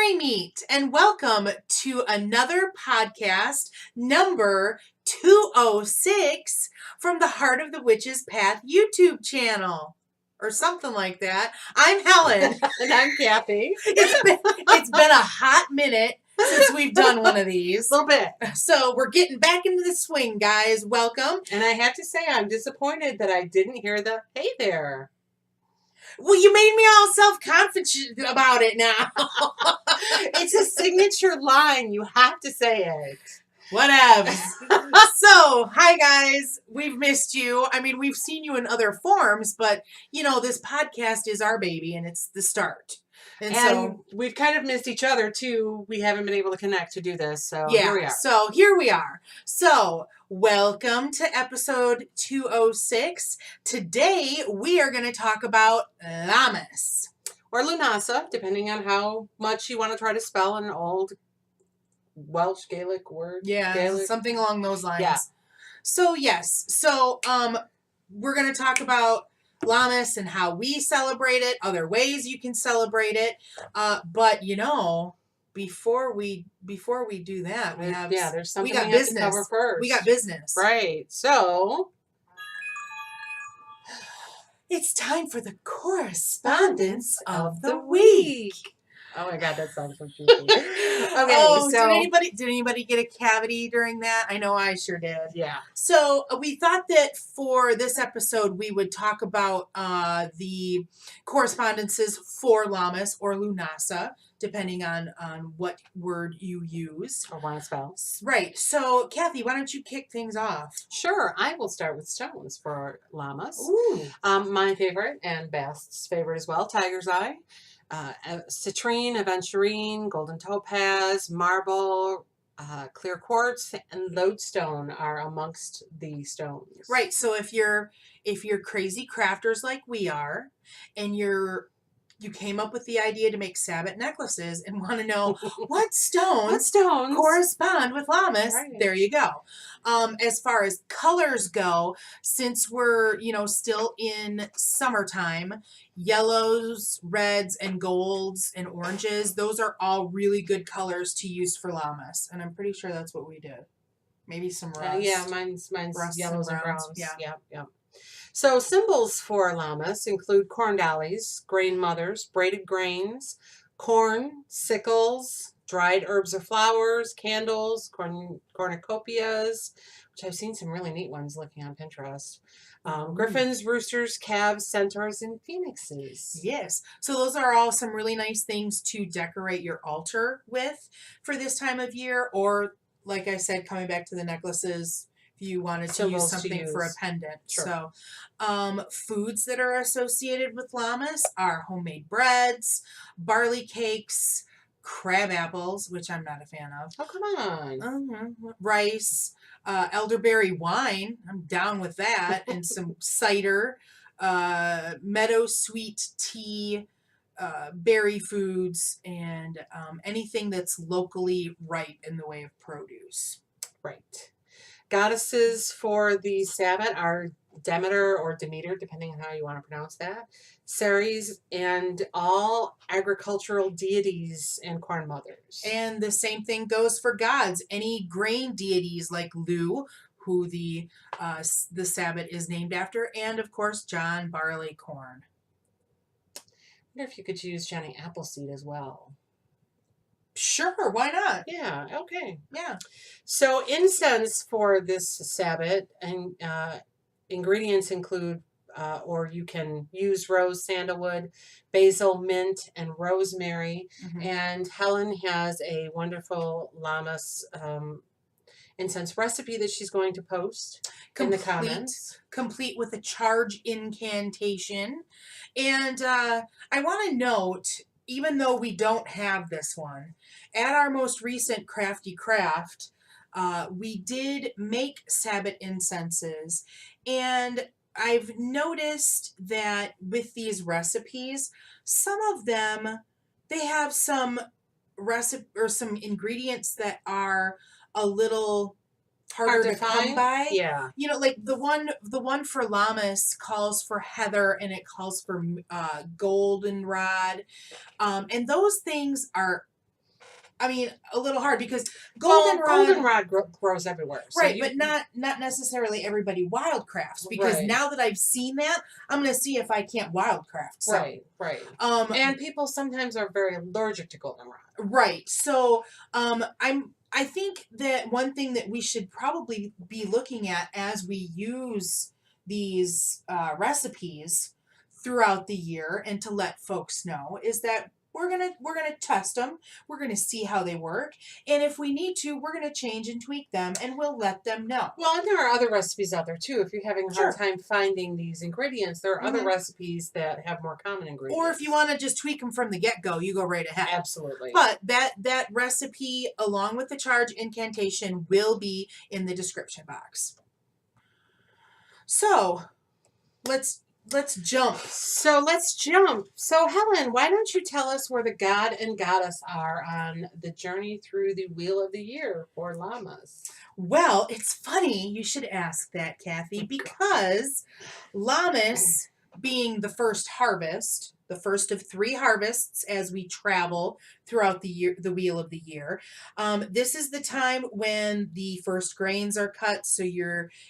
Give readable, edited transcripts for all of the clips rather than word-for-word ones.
Merry Meet, and welcome to another podcast, number 206, from the Heart of the Witch's Path YouTube channel. Or something like that. I'm Helen. And I'm Kathy. It's been a hot minute since we've done one of these. A little bit. So we're getting back into the swing, guys. Welcome. And I have to say, I'm disappointed that I didn't hear the hey there. Well, you made me all self-confident about it now. It's a signature line. You have to say it. Whatevs. So, hi guys. We've missed you. I mean, we've seen you in other forms, but, you know, this podcast is our baby and it's the start. And so we've kind of missed each other, too. We haven't been able to connect to do this, so here we are. So here we are. So, welcome to episode 206. Today, we are going to talk about Lammas. Or Lunasa, depending on how much you want to try to spell an old Welsh Gaelic word. Yeah, Gaelic. Something along those lines. Yeah. So, yes. So, we're going to talk about Lammas and how we celebrate it, other ways you can celebrate it. But, you know, before we do that, there's something we got we have business. to cover first. We got business. Right. So it's time for the correspondence of the week. Oh my God, that sounds so cheesy. Okay, so did anybody get a cavity during that? I know I sure did. Yeah. So we thought that for this episode we would talk about the correspondences for Lammas or Lunasa, depending on what word you use or want to spell. Right. So Kathy, why don't you kick things off? Sure. I will start with stones for Lammas. Ooh. My favorite and Best's favorite as well, tiger's eye. Citrine, aventurine, golden topaz, marble, clear quartz, and lodestone are amongst the stones. Right. So if you're crazy crafters like we are, and you came up with the idea to make sabbat necklaces and want to know what stones correspond with Lammas, right. There you go. As far as colors go, since we're, still in summertime, yellows, reds, and golds, and oranges, those are all really good colors to use for Lammas. And I'm pretty sure that's what we did. Maybe some rust. Yeah, mine's rust yellows and browns. Yeah. So symbols for Lammas include corn dollies, grain mothers, braided grains, corn, sickles, dried herbs or flowers, candles, cornucopias, which I've seen some really neat ones looking on Pinterest. Griffins, roosters, calves, centaurs, and phoenixes. Yes. So those are all some really nice things to decorate your altar with for this time of year. Or, like I said, coming back to the necklaces, if you wanted to use something for a pendant. Sure. So foods that are associated with Lammas are homemade breads, barley cakes, crab apples, which I'm not a fan of. Oh, come on. Rice, elderberry wine. I'm down with that. And some cider, meadow sweet tea, berry foods, and anything that's locally ripe in the way of produce. Right. Goddesses for the sabbat are Demeter or Demeter, depending on how you want to pronounce that, Ceres, and all agricultural deities and corn mothers. And the same thing goes for gods. Any grain deities like Lu, who the sabbat is named after, and of course John, barley, corn. I wonder if you could use Johnny Appleseed as well. Sure, why not? Yeah, okay. Yeah. So incense for this sabbat and ingredients include, or you can use rose, sandalwood, basil, mint, and rosemary. Mm-hmm. And Helen has a wonderful Lammas incense recipe that she's going to post in the comments. Complete with a charge incantation. And I want to note, even though we don't have this one, at our most recent Crafty Craft, we did make sabbat incenses, and I've noticed that with these recipes, some of them, they have some some ingredients that are a little harder to come by. Yeah. You know, like the one for Lammas calls for heather and it calls for goldenrod. And those things are I mean, a little hard because Well, goldenrod. goldenrod grows everywhere. So Right, but not necessarily everybody wildcrafts, because Right. now that I've seen that, I'm gonna see if I can't wildcraft. So, right. Um, And people sometimes are very allergic to goldenrod. right. So, I think that one thing that we should probably be looking at as we use these recipes throughout the year, and to let folks know, is that we're gonna test them. We're gonna see how they work, and if we need to, we're gonna change and tweak them, and we'll let them know. Well, and there are other recipes out there too. If you're having a hard Sure. time finding these ingredients, there are other Mhm. recipes that have more common ingredients. Or if you want to just tweak them from the get-go, you go right ahead. Absolutely. But that recipe, along with the charge incantation, will be in the description box. So let's jump. So let's jump. So Helen, why don't you tell us where the god and goddess are on the journey through the wheel of the year for llamas? Well, it's funny you should ask that, Kathy, because Lammas, being the first harvest, the first of 3 harvests as we travel throughout the year, the wheel of the year. This is the time when the first grains are cut. So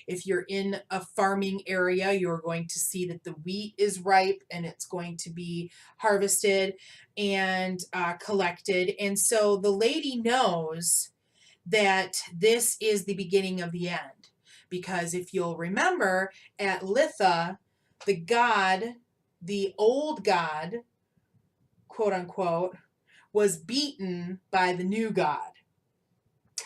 if you're in a farming area, you're going to see that the wheat is ripe and it's going to be harvested and collected. And so the lady knows that this is the beginning of the end, because if you'll remember, at Litha, the old god, quote unquote, was beaten by the new god.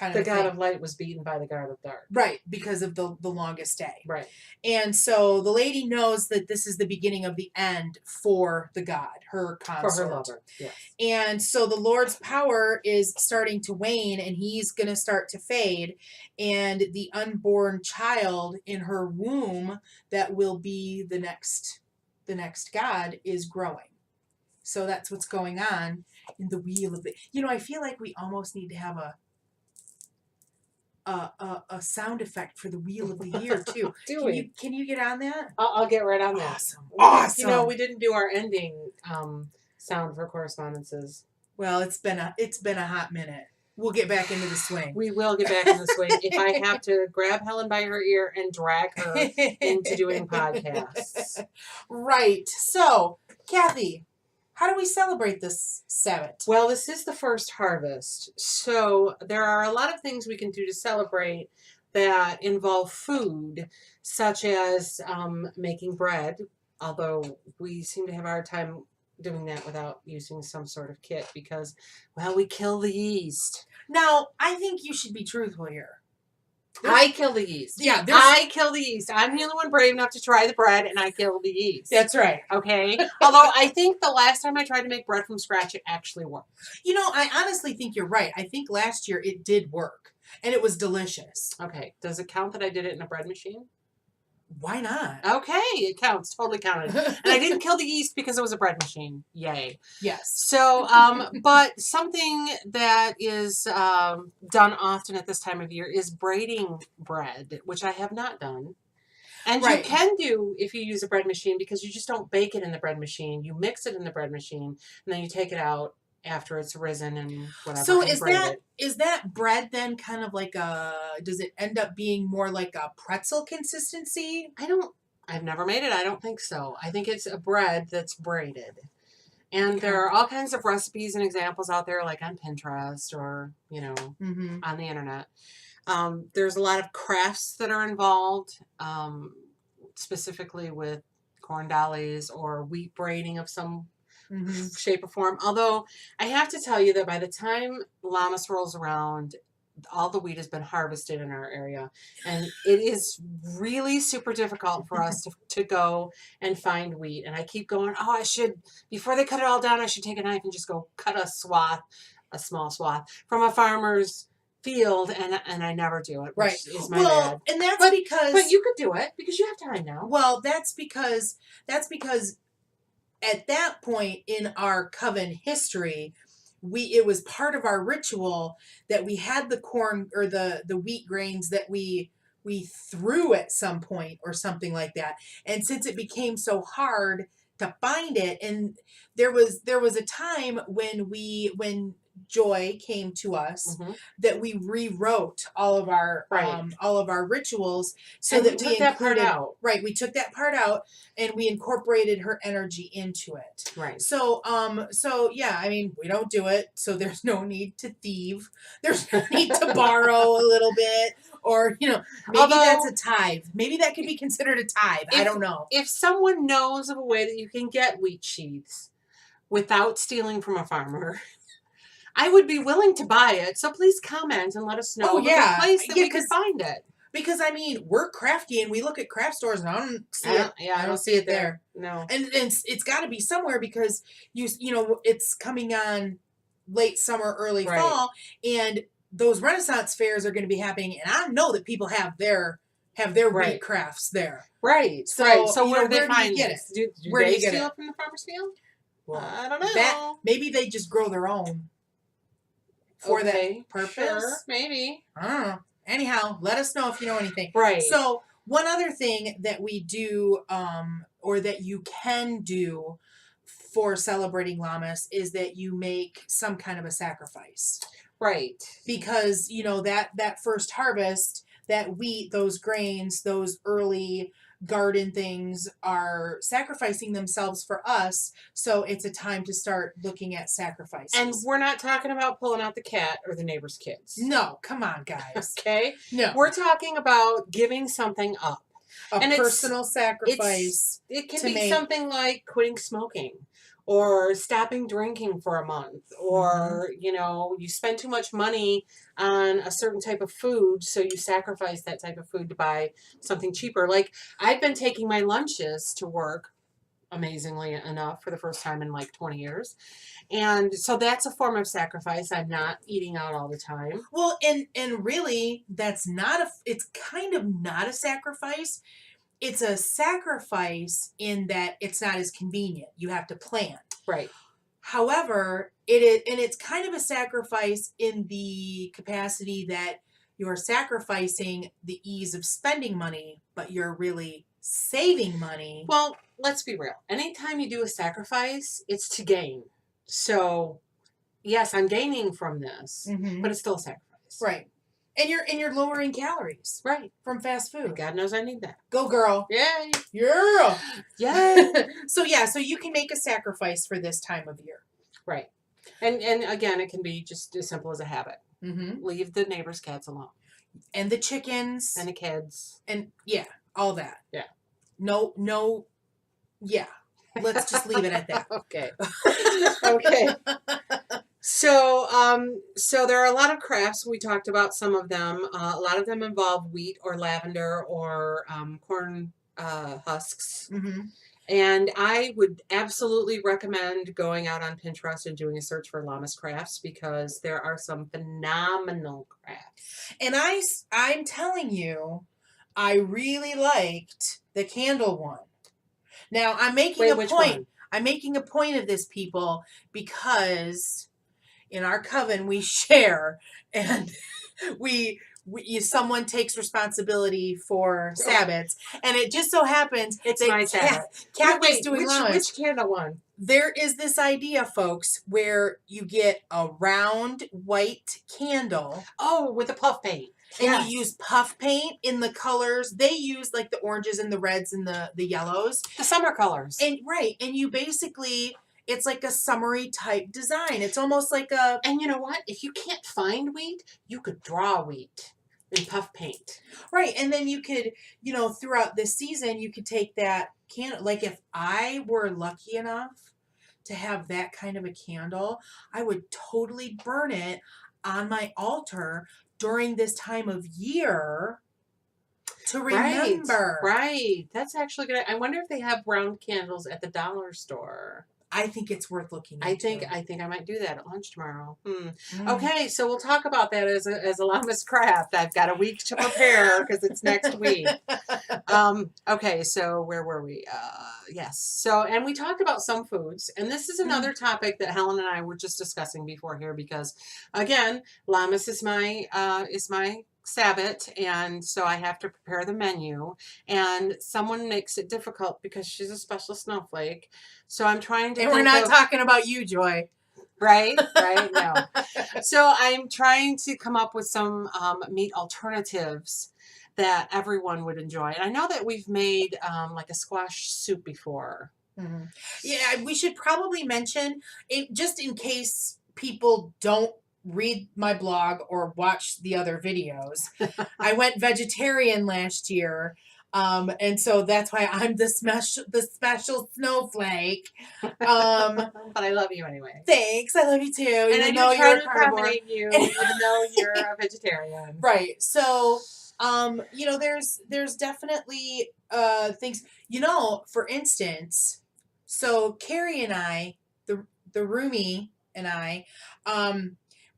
The god of light was beaten by the god of dark. Right, because of the longest day. Right. And so the lady knows that this is the beginning of the end for the god, her consort. For her lover, yes. And so the Lord's power is starting to wane, and he's going to start to fade. And the unborn child in her womb that will be the next god is growing. So that's what's going on in the wheel of the... I feel like we almost need to have a sound effect for the wheel of the year too. Can you get on that? I'll get right on that. Awesome. We didn't do our ending sound for correspondences. Well, it's been a hot minute. We'll get back into the swing. We will get back in the swing if I have to grab Helen by her ear and drag her into doing podcasts. Right. So, Kathy, how do we celebrate this Sabbath? Well, this is the first harvest, so there are a lot of things we can do to celebrate that involve food, such as making bread, although we seem to have a hard time doing that without using some sort of kit because, well, we kill the yeast. Now, I think you should be truthful here. I kill the yeast. Yeah, I kill the yeast. I'm the only one brave enough to try the bread, and I kill the yeast. That's right. Okay? Although I think the last time I tried to make bread from scratch, it actually worked. I honestly think you're right. I think last year it did work, and it was delicious. Okay. Does it count that I did it in a bread machine? Why not? Okay, it counts. Totally counted. And I didn't kill the yeast because it was a bread machine. Yay. Yes. So, but something that is done often at this time of year is braiding bread, which I have not done. And you can do if you use a bread machine, because you just don't bake it in the bread machine. You mix it in the bread machine, and then you take it out after it's risen and whatever. So is that bread then kind of like does it end up being more like a pretzel consistency? I've never made it. I don't think so. I think it's a bread that's braided. And there are all kinds of recipes and examples out there, like on Pinterest or, on the internet. There's a lot of crafts that are involved, specifically with corn dollies or wheat braiding of some shape or form. Although I have to tell you that by the time Lammas rolls around, all the wheat has been harvested in our area, and it is really super difficult for us to go and find wheat. And I keep going, I should, before they cut it all down, I should take a knife and just go cut a small swath from a farmer's field, and I never do it, which is my bad. And that's because... But you could do it, because you have time now. Well, that's because at that point in our coven history, it was part of our ritual that we had the corn or the wheat grains that we threw at some point or something like that. And since it became so hard to find it, and there was a time when Joy came to us, Mhm. that we rewrote Right. all of our rituals so And we that we took that part included, out. right, we took that part out and we incorporated her energy into it. Right. So yeah, I mean, we don't do it, so there's no need to thieve. There's no need to borrow a little bit, or maybe that's Although, a tithe. Maybe that could be considered a tithe. I if don't know. if someone knows of a way that you can get wheat sheaths without stealing from a farmer, I would be willing to buy it. So please comment and let us know Oh of a good yeah, place that yeah, we could find it. because I mean, we're crafty and we look at craft stores and I don't see I it. don't, yeah, I I don't don't see see it it there. there. No. And it's got to be somewhere because it's coming on late summer, early Right. fall, and those Renaissance fairs are going to be happening, and I know that people have their wheat Right. crafts there. Right. So, Right. So you where know, do they where do you find get this? it? Do Where do they you get steal it? it from the farmer's field? Well, I don't know. that maybe they just grow their own for Okay, that purpose. sure, maybe. I don't know. Anyhow, let us know if you know anything. Right. So one other thing that we do, or that you can do for celebrating Lammas, is that you make some kind of a sacrifice. Right. Because that first harvest, that wheat, those grains, those early garden things are sacrificing themselves for us, so it's a time to start looking at sacrifices. And we're not talking about pulling out the cat or the neighbor's kids. No, come on, guys. Okay? No. We're talking about giving something up. A personal sacrifice. It can to be make- something like quitting smoking or stopping drinking for a month, or you spend too much money on a certain type of food, so you sacrifice that type of food to buy something cheaper. Like, I've been taking my lunches to work, amazingly enough, for the first time in like 20 years. And so that's a form of sacrifice. I'm not eating out all the time. Well, and really, it's kind of not a sacrifice. It's a sacrifice in that it's not as convenient. You have to plan. Right. However, it's kind of a sacrifice in the capacity that you're sacrificing the ease of spending money, but you're really saving money. Well, let's be real. Anytime you do a sacrifice, it's to gain. So, yes, I'm gaining from this, but it's still a sacrifice. Right. And you're lowering calories. Right. From fast food. And God knows I need that. Go girl. Yay. Girl. Yay. So you can make a sacrifice for this time of year. Right. And again, it can be just as simple as a habit. Mm-hmm. Leave the neighbor's cats alone. And the chickens. And the kids. And all that. Yeah. No. Yeah. Let's just leave it at that. Okay. Okay. So there are a lot of crafts. We talked about some of them. A lot of them involve wheat or lavender or corn husks. Mm-hmm. And I would absolutely recommend going out on Pinterest and doing a search for Lammas crafts, because there are some phenomenal crafts. And I'm telling you, I really liked the candle one. Now I'm making a point. One? I'm making a point of this, people, because in our coven we share, and someone takes responsibility for sabbats, and it just so happens it's my sabbat. Kathy's doing which candle one? There is this idea, folks, where you get a round white candle. Oh, with the puff paint. And you use puff paint in the colors. They use like the oranges and the reds and the yellows. The summer colors. And you basically, it's like a summery type design. It's almost like a... And you know what? If you can't find wheat, you could draw wheat in puff paint. Right. And then you could, throughout this season, you could take that candle. Like, if I were lucky enough to have that kind of a candle, I would totally burn it on my altar during this time of year to remember. Right. That's actually good. I wonder if they have round candles at the dollar store. I think it's worth looking into. I think I might do that at lunch tomorrow. Okay, so we'll talk about that as a Lammas craft. I've got a week to prepare because it's next week. Okay, so where were we? Yes. So, and we talked about some foods, and this is another topic that Helen and I were just discussing before here, because again, Lammas is my sabbat, and so I have to prepare the menu, and someone makes it difficult because she's a special snowflake. So I'm trying to. And we're not talking about you, Joy. Right? Right? No. So I'm trying to come up with some meat alternatives that everyone would enjoy. And I know that we've made like a squash soup before. Mhm. Yeah, we should probably mention it just in case people don't read my blog or watch the other videos. I went vegetarian last year, and so that's why I'm the special snowflake. Um, But I love you anyway. Thanks, I love you too, And I even do though try you're to a carnivore. accommodate you, even though you're a vegetarian. Right. So, there's definitely things, for instance, so Carrie and I, the roomie and I,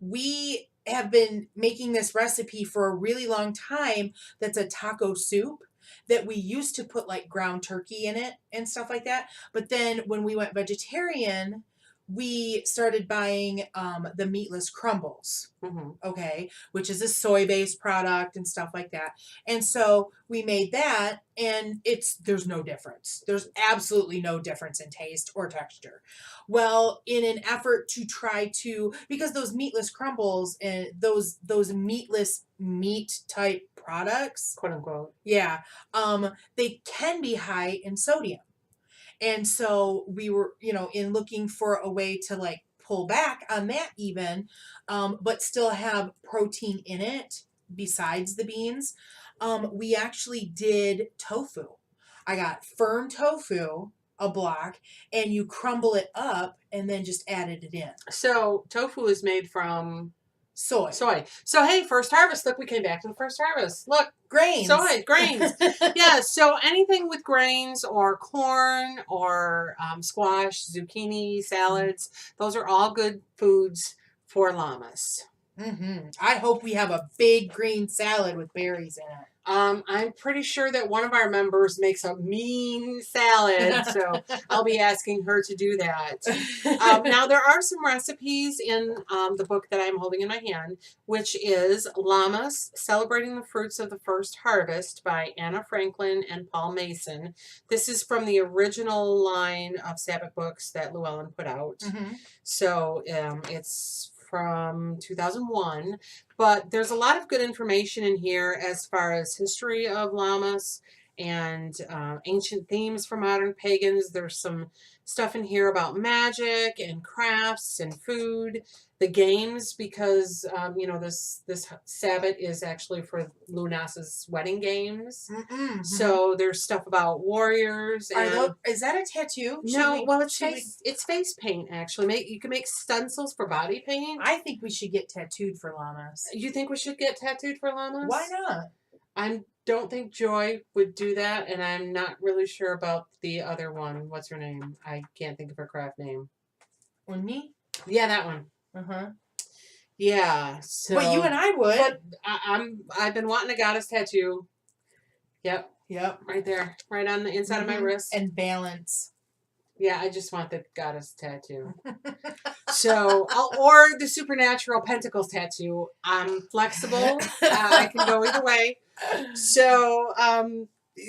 we have been making this recipe for a really long time that's a taco soup that we used to put like ground turkey in it and stuff like that. But then when we went vegetarian, we started buying the meatless crumbles. Mm-hmm. Okay, which is a soy-based product and stuff like that. And so we made that, and there's no difference. There's absolutely no difference in taste or texture. Well, in an effort to try to, because those meatless crumbles and those meatless meat type products, Quote unquote. yeah, they can be high in sodium. And so we were, in looking for a way to like pull back on that even, but still have protein in it besides the beans. We actually did tofu. I got firm tofu, a block, and you crumble it up and then just added it in. So tofu is made from Soy. So hey, first harvest. Look, we came back to the first harvest. Look, Grains. soy, grains. Yeah, so anything with grains or corn or squash, zucchini, salads, those are all good foods for llamas. Mm-hmm. I hope we have a big green salad with berries in it. I'm pretty sure that one of our members makes a mean salad, so I'll be asking her to do that. Now, there are some recipes in the book that I'm holding in my hand, which is Lammas Celebrating the Fruits of the First Harvest by Anna Franklin and Paul Mason. This is from the original line of Sabbath books that Llewellyn put out. Mm-hmm. So it's from 2001, but there's a lot of good information in here as far as history of llamas and ancient themes for modern pagans. There's some stuff in here about magic and crafts and food, the games, because this Sabbath is actually for Lunas's wedding games. Mm-hmm. So there's stuff about warriors. And is that a tattoo? It's face paint actually. You can make stencils for body paint. I think we should get tattooed for llamas. You think we should get tattooed for llamas? Why not? I don't think Joy would do that, and I'm not really sure about the other one. What's her name? I can't think of her craft name. Unni? Yeah, that one. Uh-huh. Yeah. So, but you and I would. But I've been wanting a goddess tattoo. Yep. Right there. Right on the inside of my wrist. And balance. Yeah, I just want the goddess tattoo. So, or the supernatural pentacles tattoo. I'm flexible. I can go either way. So, and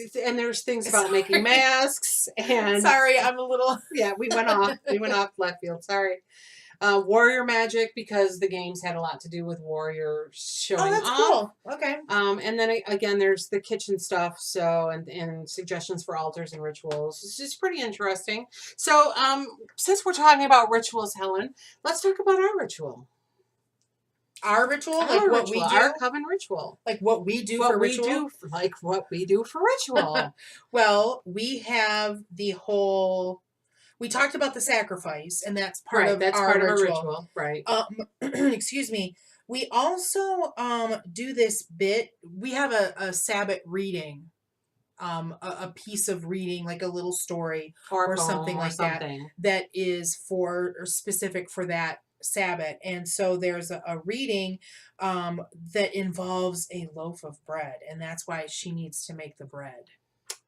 there's things about making masks and. Sorry, I'm a little. Yeah, we went off left field. Sorry. Warrior magic, because the games had a lot to do with warrior showing off. Oh, that's cool. Okay. And then again, there's the kitchen stuff. So, and suggestions for altars and rituals. It's just pretty interesting. So, since we're talking about rituals, Helen, let's talk about our ritual. Our ritual? What we do? Our coven ritual. Like what we do for ritual? What we do for ritual. Well, we have the whole... We talked about the sacrifice, and that's part of our ritual. Right. Excuse me. We also do this bit. We have a Sabbath reading, a piece of reading, like a little story or something like that, that is for or specific for that Sabbath. And so there's a reading that involves a loaf of bread, and that's why she needs to make the bread.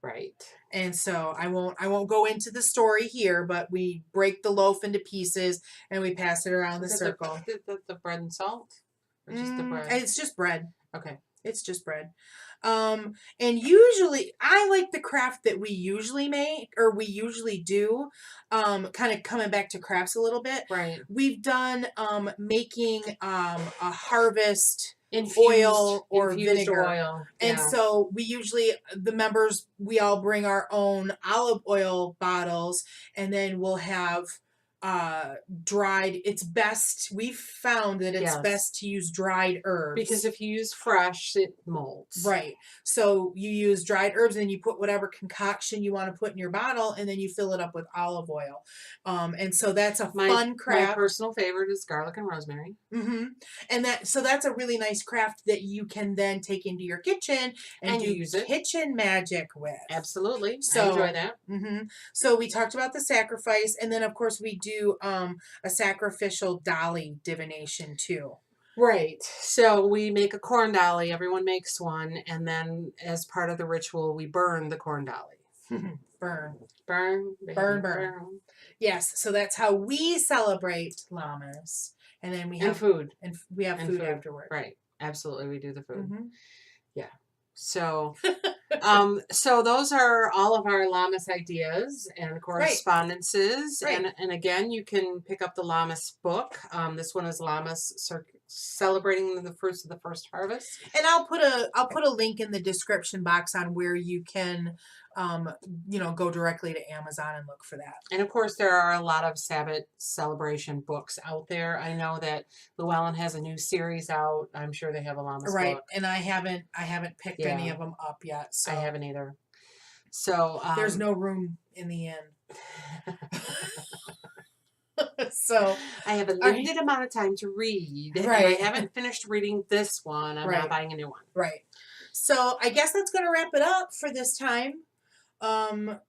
Right. And so I won't go into the story here, but we break the loaf into pieces and we pass it around the circle. The bread and salt? Or just the bread? It's just bread. Okay. It's just bread. And usually I like the craft that we usually make or we usually do. Kind of coming back to crafts a little bit. Right. We've done making a harvest Infused oil or vinegar. oil. And Yeah. so we usually, the members, we all bring our own olive oil bottles, and then we'll have dried. It's best, we've found that it's Yes. best to use dried herbs. Because if you use fresh, it molds. Right. So you use dried herbs and you put whatever concoction you want to put in your bottle, and then you fill it up with olive oil. And so that's a fun craft. My personal favorite is garlic and rosemary. Mm-hmm. And so that's a really nice craft that you can then take into your kitchen and do use it. kitchen magic with. Absolutely. So, I enjoy that. Mm-hmm. So we talked about the sacrifice, and then of course we do a sacrificial dolly divination too. Right. So we make a corn dolly. Everyone makes one, and then as part of the ritual, we burn the corn dolly. Burn. Burn. Baby, Burn. Yes. So that's how we celebrate Lammas, and then we have food, and we have food afterward. Right. Absolutely, we do the food. Mm-hmm. Yeah. So, so those are all of our Lammas ideas and correspondences. Right. And again, you can pick up the Lammas book. This one is Lammas celebrating the fruits of the first harvest. And I'll put a link in the description box on where you can go directly to Amazon and look for that. And of course, there are a lot of Sabbath celebration books out there. I know that Llewellyn has a new series out. I'm sure they have a Lammas book. And I haven't picked any of them up yet. So I haven't either. So there's no room in the inn. So I have a limited amount of time to read. Right. And I haven't finished reading this one. I'm not buying a new one. Right. So I guess that's going to wrap it up for this time.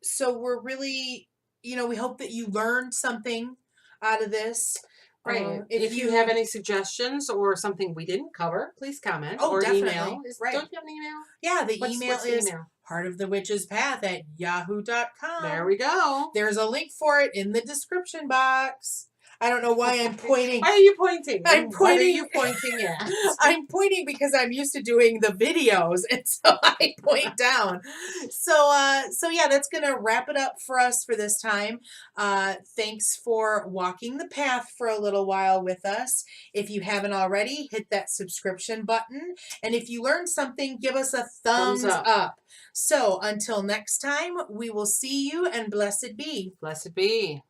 So we're really, we hope that you learned something out of this. Right. If you have any suggestions or something we didn't cover, please comment or definitely. email. Right. Don't you have an email? Yeah, the email is email? heartofthewitchespath@yahoo.com. There we go. There's a link for it in the description box. I don't know why I'm pointing. Why are you pointing? I'm pointing. What are you pointing at? I'm pointing because I'm used to doing the videos, and so I point down. So yeah, that's gonna wrap it up for us for this time. Thanks for walking the path for a little while with us. If you haven't already, hit that subscription button, and if you learned something, give us a thumbs up. So until next time, we will see you, and blessed be. Blessed be.